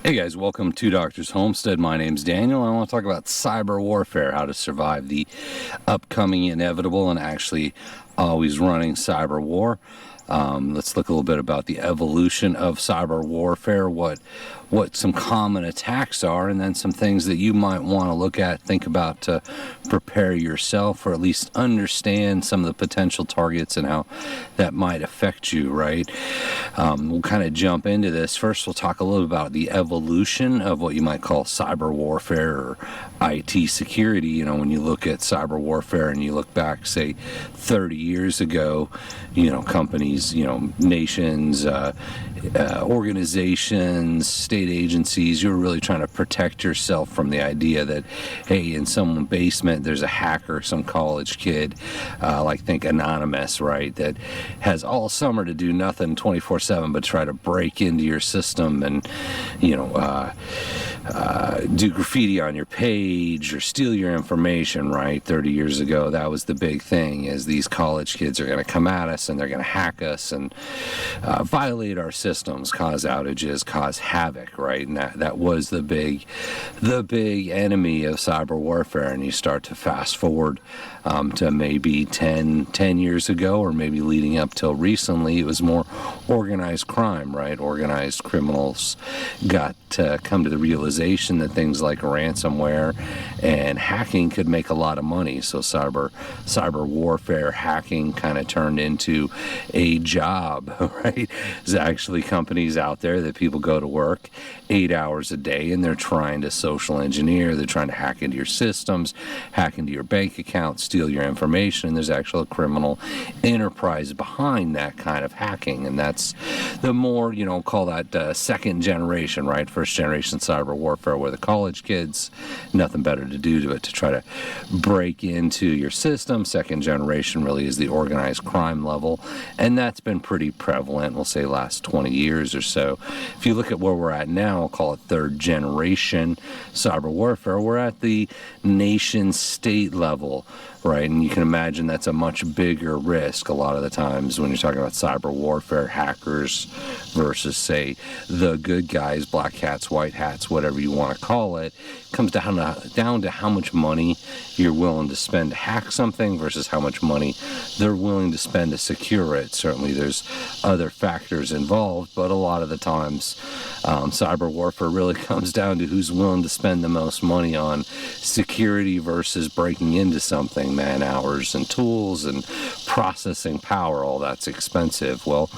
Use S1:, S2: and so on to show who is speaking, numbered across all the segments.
S1: Hey guys, welcome to Doctor's Homestead. My name's Daniel. I want to talk about cyber warfare, how to survive the upcoming, inevitable, and actually always running cyber war. Let's look a little bit about the evolution of cyber warfare, what some common attacks are, and then some things that you might want to look at, think about to prepare yourself, or at least understand some of the potential targets and how that might affect you, right? We'll kind of jump into this. First, we'll talk a little about the evolution of what you might call cyber warfare or IT security. You know, when you look at cyber warfare and you look back, say, 30 years ago, companies, nations, organizations, state agencies, you're really trying to protect yourself from the idea that, hey, in some basement there's a hacker, some college kid, like think Anonymous, right, that has all summer to do nothing 24/7 but try to break into your system and, do graffiti on your page or steal your information, right? 30 years ago, that was the big thing, is these college kids are going to come at us and they're going to hack us and violate our systems, cause outages, cause havoc, right? And that was the big enemy of cyber warfare. And you start to fast forward to maybe 10 years ago, or maybe leading up till recently, it was more organized crime, right? Organized criminals got to come to the realization that things like ransomware and hacking could make a lot of money. So cyber warfare, hacking kind of turned into a job, right? There's actually companies out there that people go to work 8 hours a day and they're trying to social engineer, they're trying to hack into your systems, hack into your bank account, steal your information, and there's actually a criminal enterprise behind that kind of hacking. And that's the more, call that second generation, right? First generation cyber warfare, where the college kids, nothing better to do to it to try to break into your system. Second generation really is the organized crime level, and that's been pretty prevalent, we'll say, last 20 years or so. If you look at where we're at now, I'll call it third generation cyber warfare, we're at the nation state level, right? And you can imagine that's a much bigger risk a lot of the times when you're talking about cyber warfare, hackers versus, say, the good guys, black hats, white hats, whatever you want to call it. It comes down to how much money you're willing to spend to hack something versus how much money they're willing to spend to secure it. Certainly there's other factors involved, but a lot of the times cyber warfare really comes down to who's willing to spend the most money on security versus breaking into something. Man hours and tools and processing power, all that's expensive. Well,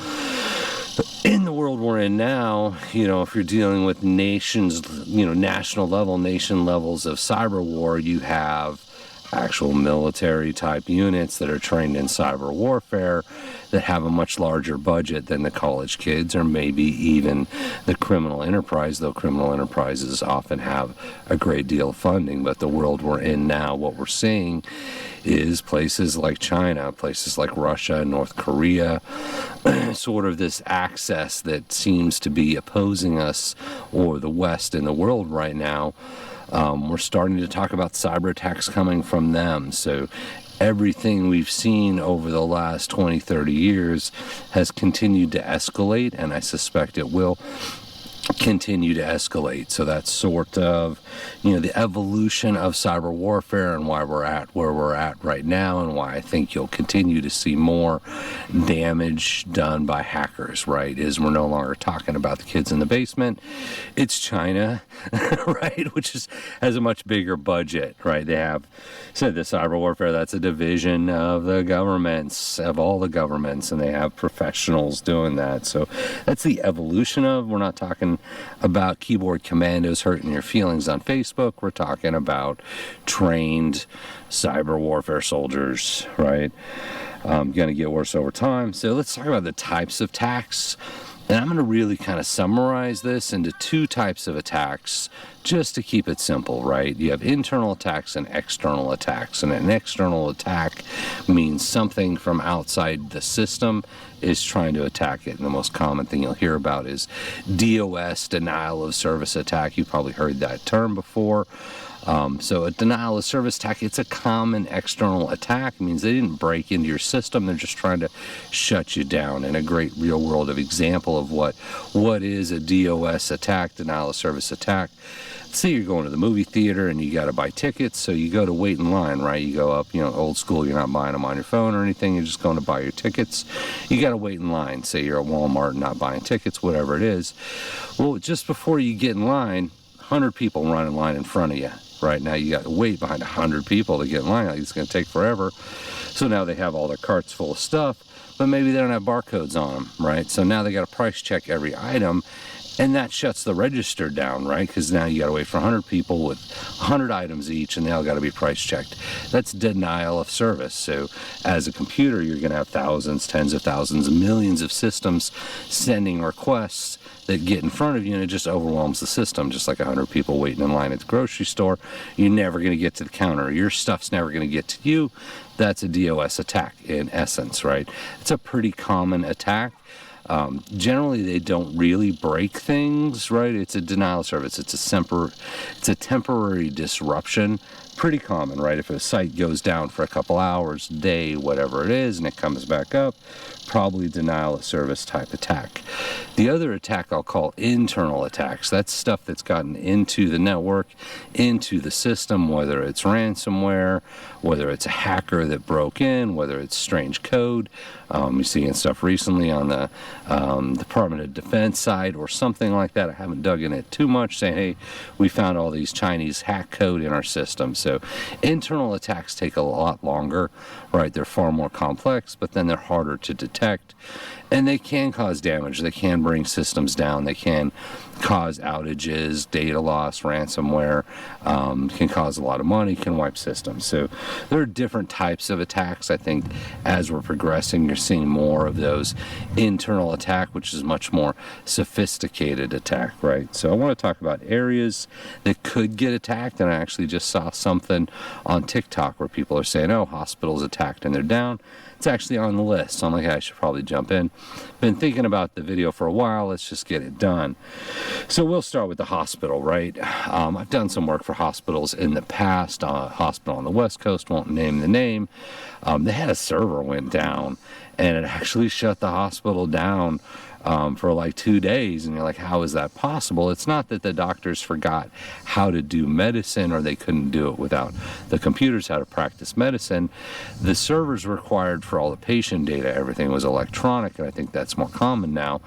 S1: in the world we're in now, if you're dealing with nations, national level, nation levels of cyber war, you have actual military type units that are trained in cyber warfare that have a much larger budget than the college kids, or maybe even the criminal enterprise, though criminal enterprises often have a great deal of funding. But the world we're in now, what we're seeing is places like China, places like Russia, North Korea, sort of this access that seems to be opposing us, or the West in the world right now. We're starting to talk about cyber attacks coming from them. So everything we've seen over the last 20, 30 years has continued to escalate, and I suspect it will continue to escalate. So that's sort of, the evolution of cyber warfare and why we're at where we're at right now, and why I think you'll continue to see more damage done by hackers, right? Is we're no longer talking about the kids in the basement. It's China, right? Which has a much bigger budget, right? They have said the cyber warfare, that's a division of the governments, of all the governments, and they have professionals doing that. So that's the evolution of, we're not talking about keyboard commandos hurting your feelings on Facebook. We're talking about trained cyber warfare soldiers, right? Going to get worse over time. So let's talk about the types of attacks. And I'm going to really kind of summarize this into two types of attacks, just to keep it simple, right? You have internal attacks and external attacks. And an external attack means something from outside the system is trying to attack it. And the most common thing you'll hear about is DOS, denial of service attack. You've probably heard that term before. So a denial of service attack, it's a common external attack. It means they didn't break into your system. They're just trying to shut you down. And a great real world of example of what is a DOS attack, denial of service attack. Say you're going to the movie theater and you got to buy tickets, so you go to wait in line, right? You go up, old school, you're not buying them on your phone or anything, you're just going to buy your tickets. You got to wait in line. Say you're at Walmart not buying tickets, whatever it is. Well, just before you get in line, 100 people run in line in front of you. Right now, you got to wait behind 100 people to get in line. Like, it's going to take forever. So now they have all their carts full of stuff, but maybe they don't have barcodes on them, right? So now they got to price check every item. And that shuts the register down, right? Because now you got to wait for 100 people with 100 items each, and they all got to be price checked. That's denial of service. So as a computer, you're going to have thousands, tens of thousands, millions of systems sending requests that get in front of you, and it just overwhelms the system. Just like 100 people waiting in line at the grocery store, you're never going to get to the counter. Your stuff's never going to get to you. That's a DOS attack in essence, right? It's a pretty common attack. Generally, they don't really break things, right? It's a denial of service. It's a temporary disruption. Pretty common, right? If a site goes down for a couple hours, day, whatever it is, and it comes back up, probably denial of service type attack. The other attack I'll call internal attacks. That's stuff that's gotten into the network, into the system, whether it's ransomware, whether it's a hacker that broke in, whether it's strange code. You're seeing stuff recently on the Department of Defense side or something like that. I haven't dug in it too much, saying, hey, we found all these Chinese hack code in our system. So internal attacks take a lot longer, right? They're far more complex, but then they're harder to detect. And they can cause damage. They can bring systems down. They can cause outages, data loss, ransomware, can cause a lot of money, can wipe systems. So there are different types of attacks. I think as we're progressing, you're seeing more of those internal attack, which is much more sophisticated attack, right? So I want to talk about areas that could get attacked. And I actually just saw something on TikTok where people are saying, oh, hospitals attacked and they're down. It's actually on the list, so I'm like, I should probably jump in. Been thinking about the video for a while. Let's just get it done. So we'll start with the hospital, right? I've done some work for hospitals in the past. A hospital on the West Coast, won't name the name. They had a server went down, and it actually shut the hospital down for like 2 days, and you're like, how is that possible? It's not that the doctors forgot how to do medicine or they couldn't do it without the computers, how to practice medicine. The servers required for all the patient data, everything was electronic, and I think that's more common now.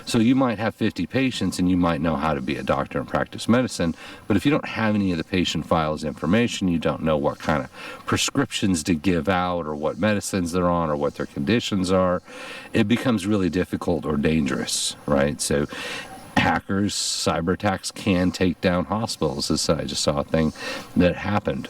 S1: So you might have 50 patients and you might know how to be a doctor and practice medicine, but if you don't have any of the patient files information, you don't know what kind of prescriptions to give out or what medicines they're on or what their conditions are, it becomes really difficult or dangerous, right? So hackers, cyber attacks can take down hospitals. I just saw a thing that happened.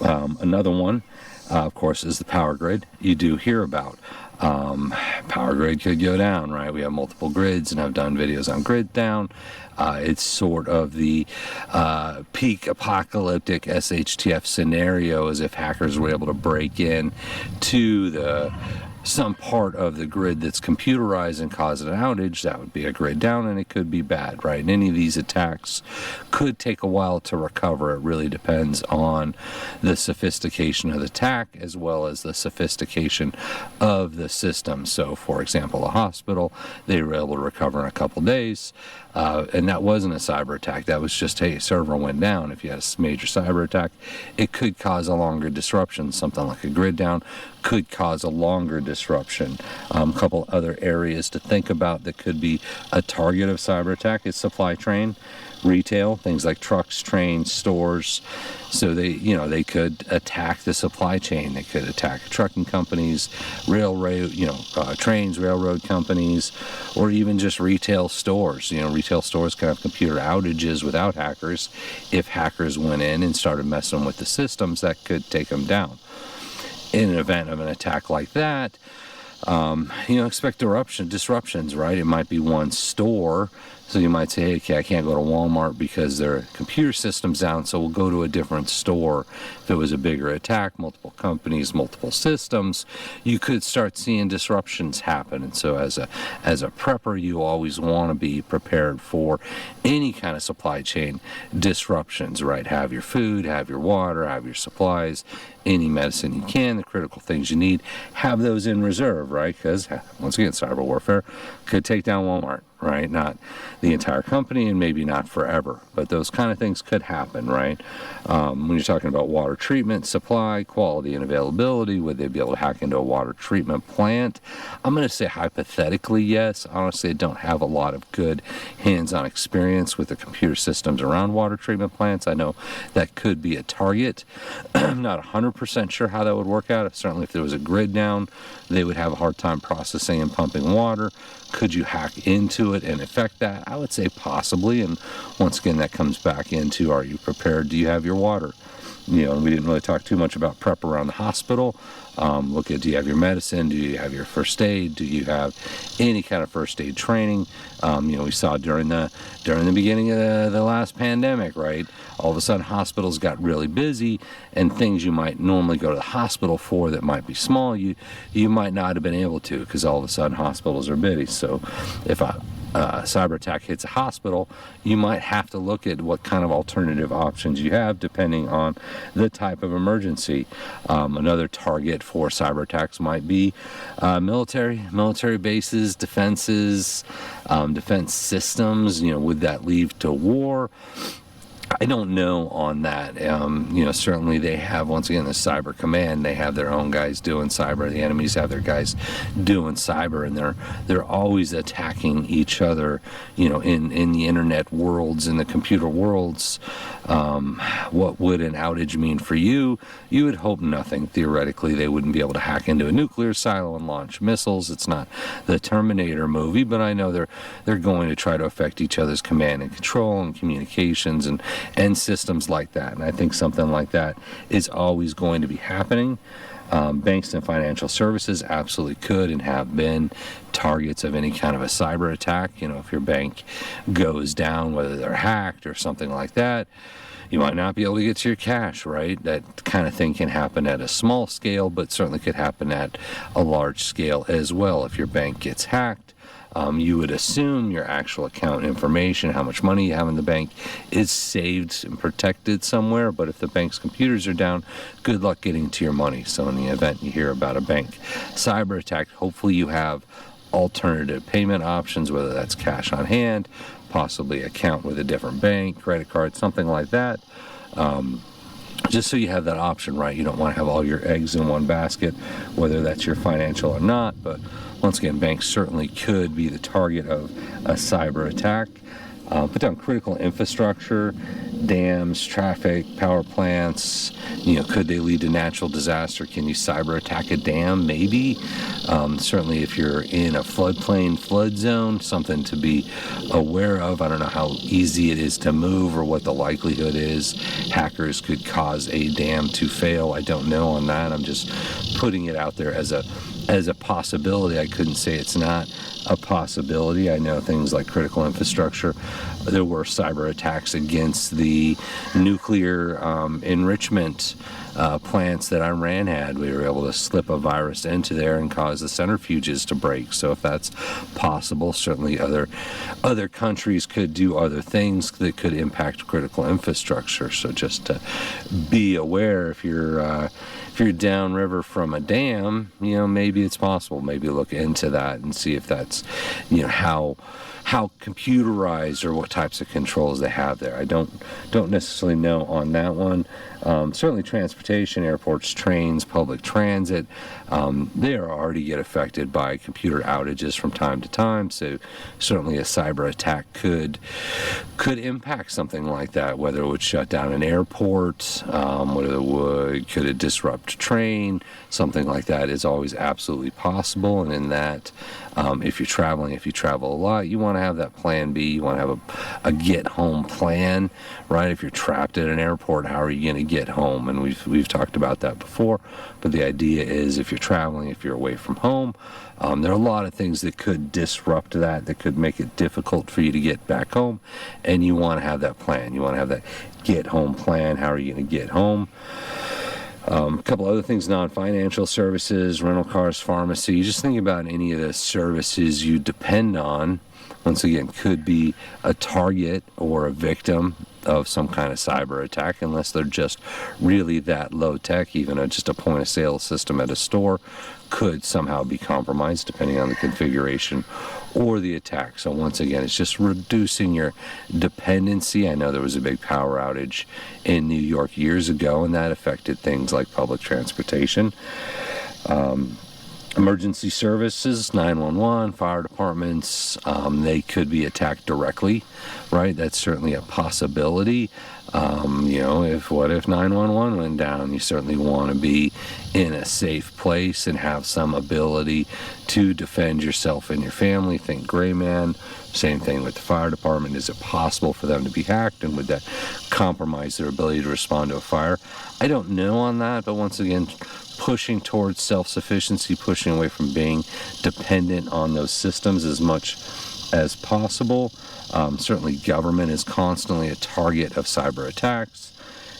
S1: Another one, of course, is the power grid. You do hear about power grid could go down, right? We have multiple grids, and I've done videos on grid down. It's sort of the peak apocalyptic SHTF scenario, as if hackers were able to break in to some part of the grid that's computerized and cause an outage. That would be a grid down, and it could be bad, right? And any of these attacks could take a while to recover. It really depends on the sophistication of the attack as well as the sophistication of the system. So, for example, a hospital, they were able to recover in a couple days. And that wasn't a cyber attack. That was just, hey, a server went down. If you had a major cyber attack, it could cause a longer disruption. Something like a grid down could cause a longer disruption. A couple other areas to think about that could be a target of cyber attack is supply chain, retail, things like trucks, trains, stores. So they could attack the supply chain. They could attack trucking companies, railroad, trains, railroad companies, or even just retail stores. Retail stores can have computer outages without hackers. If hackers went in and started messing with the systems, that could take them down. In an event of an attack like that, expect disruptions, right? It might be one store. So you might say, hey, okay, I can't go to Walmart because their computer system's down, so we'll go to a different store. If it was a bigger attack, multiple companies, multiple systems, you could start seeing disruptions happen. And so as a prepper, you always want to be prepared for any kind of supply chain disruptions, right? Have your food, have your water, have your supplies, any medicine you can, the critical things you need, have those in reserve, right? Because once again, cyber warfare could take down Walmart, right? Not the entire company and maybe not forever, but those kind of things could happen, right? When you're talking about water treatment, supply, quality, and availability, would they be able to hack into a water treatment plant? I'm going to say hypothetically, yes. Honestly, I don't have a lot of good hands-on experience with the computer systems around water treatment plants. I know that could be a target. I'm not 100% sure how that would work out. Certainly if there was a grid down, they would have a hard time processing and pumping water. Could you hack into it and affect that? I would say possibly. And once again, that comes back into, are you prepared? Do you have your water? We didn't really talk too much about prep around the hospital. Look at, do you have your medicine? Do you have your first aid? Do you have any kind of first aid training? We saw during the beginning of the last pandemic, right? All of a sudden hospitals got really busy, and things you might normally go to the hospital for that might be small, you might not have been able to, because all of a sudden hospitals are busy. So if a cyber attack hits a hospital, you might have to look at what kind of alternative options you have depending on the type of emergency. Another target for cyber attacks might be military bases, defenses, defense systems. Would that lead to war? I don't know on that. Certainly they have, once again, the cyber command. They have their own guys doing cyber. The enemies have their guys doing cyber, and they're always attacking each other. In the internet worlds, in the computer worlds. What would an outage mean for you? You would hope nothing. Theoretically, they wouldn't be able to hack into a nuclear silo and launch missiles. It's not the Terminator movie, but I know they're going to try to affect each other's command and control and communications and systems like that. And I think something like that is always going to be happening. Banks and financial services absolutely could and have been targets of any kind of a cyber attack. If your bank goes down, whether they're hacked or something like that, you might not be able to get to your cash, right? That kind of thing can happen at a small scale, but certainly could happen at a large scale as well. If your bank gets hacked, you would assume your actual account information, how much money you have in the bank, is saved and protected somewhere. But if the bank's computers are down, good luck getting to your money. So in the event you hear about a bank cyber attack, hopefully you have alternative payment options, whether that's cash on hand, possibly account with a different bank, credit card, something like that. Just so you have that option, right? You don't want to have all your eggs in one basket, whether that's your financial or not. But once again, banks certainly could be the target of a cyber attack. Put down critical infrastructure, dams, traffic, power plants. Could they lead to natural disaster? Can you cyber attack a dam? Maybe. Certainly if you're in a floodplain, flood zone, something to be aware of. I don't know how easy it is to move or what the likelihood is. Hackers could cause a dam to fail. I don't know on that. I'm just putting it out there as a possibility. I couldn't say it's not a possibility. I know things like critical infrastructure. There were cyber attacks against the nuclear enrichment plants that Iran had. We were able to slip a virus into there and cause the centrifuges to break. So if that's possible, certainly other countries could do other things that could impact critical infrastructure. So just to be aware, if you're downriver from a dam, maybe it's possible. Maybe look into that and see if that's, how computerized or what types of controls they have there. I don't necessarily know on that one. Certainly transportation, airports, trains, public transit, they already get affected by computer outages from time to time. So certainly a cyber attack could impact something like that, whether it would shut down an airport, could it disrupt a train, something like that is always absolutely possible. And in that, if you travel a lot, you want want to have that plan B. You want to have a get home plan, right? If you're trapped at an airport, how are you going to get home? And we've talked about that before, but the idea is if you're traveling, if you're away from home, there are a lot of things that could disrupt that could make it difficult for you to get back home, and you want to have that plan. You want to have that get home plan. How are you going to get home? A couple other things, non-financial services, rental cars, pharmacy. Just think about any of the services you depend on. Once again, could be a target or a victim of some kind of cyber attack, unless they're just really that low tech. Even just a point of sale system at a store could somehow be compromised depending on the configuration or the attack. So once again, it's just reducing your dependency. I know there was a big power outage in New York years ago, and that affected things like public transportation. Emergency services, 911, fire departments, they could be attacked directly, right? That's certainly a possibility. What if 911 went down? You certainly want to be in a safe place and have some ability to defend yourself and your family. Think gray man. Same thing with the fire department. Is it possible for them to be hacked, and would that compromise their ability to respond to a fire? I don't know on that, but once again, pushing towards self-sufficiency, pushing away from being dependent on those systems as much as possible. Certainly government is constantly a target of cyber attacks.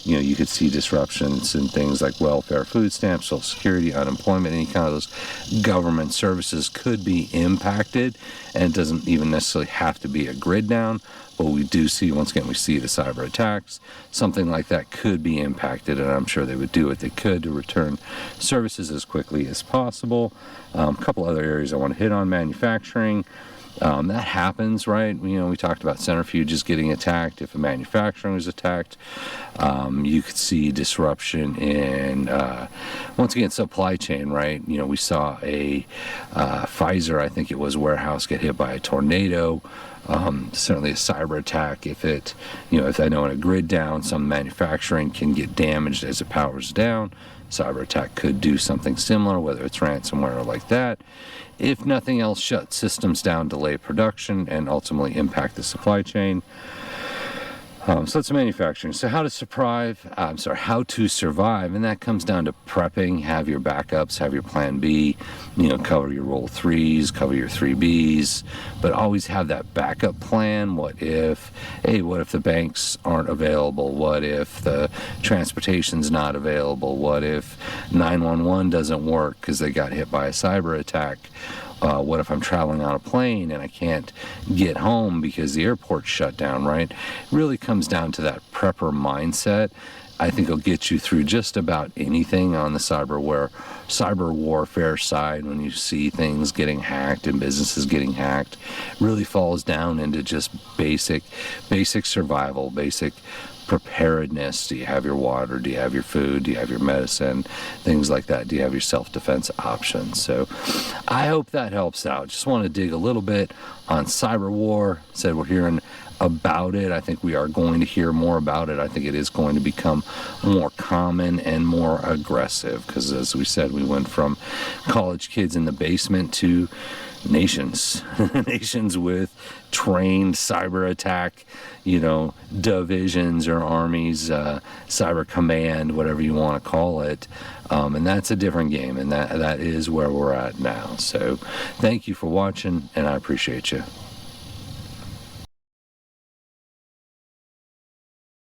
S1: You could see disruptions in things like welfare, food stamps, Social Security, unemployment, any kind of those government services could be impacted, and it doesn't even necessarily have to be a grid down, but we do see, once again, we see the cyber attacks. Something like that could be impacted, and I'm sure they would do what they could to return services as quickly as possible. A couple other areas I want to hit on: manufacturing. That happens, right? We talked about centrifuges getting attacked. If a manufacturing was attacked, you could see disruption in, once again, supply chain, right? We saw a Pfizer, I think it was, warehouse get hit by a tornado. Certainly a cyber attack. If I know in a grid down, some manufacturing can get damaged as it powers down. Cyber attack could do something similar, whether it's ransomware or like that. If nothing else, shut systems down, delay production, and ultimately impact the supply chain. So that's manufacturing. So how to survive, and that comes down to prepping. Have your backups, have your plan B, cover your roll 3s, cover your 3Bs, but always have that backup plan. What if the banks aren't available? What if the transportation's not available? What if 911 doesn't work because they got hit by a cyber attack? What if I'm traveling on a plane and I can't get home because the airport's shut down, right? It really comes down to that prepper mindset. I think it'll get you through just about anything on the cyber warfare side. When you see things getting hacked and businesses getting hacked, it really falls down into just basic survival, basic preparedness. Do you have your water? Do you have your food? Do you have your medicine? Things like that. Do you have your self-defense options? So I hope that helps out. Just want to dig a little bit on cyber war. Said we're hearing about it. I think we are going to hear more about it. I think it is going to become more common and more aggressive because, as we said, we went from college kids in the basement to nations with trained cyber attack, divisions or armies, cyber command, whatever you want to call it. And that's a different game, and that is where we're at now. So thank you for watching, and I appreciate you.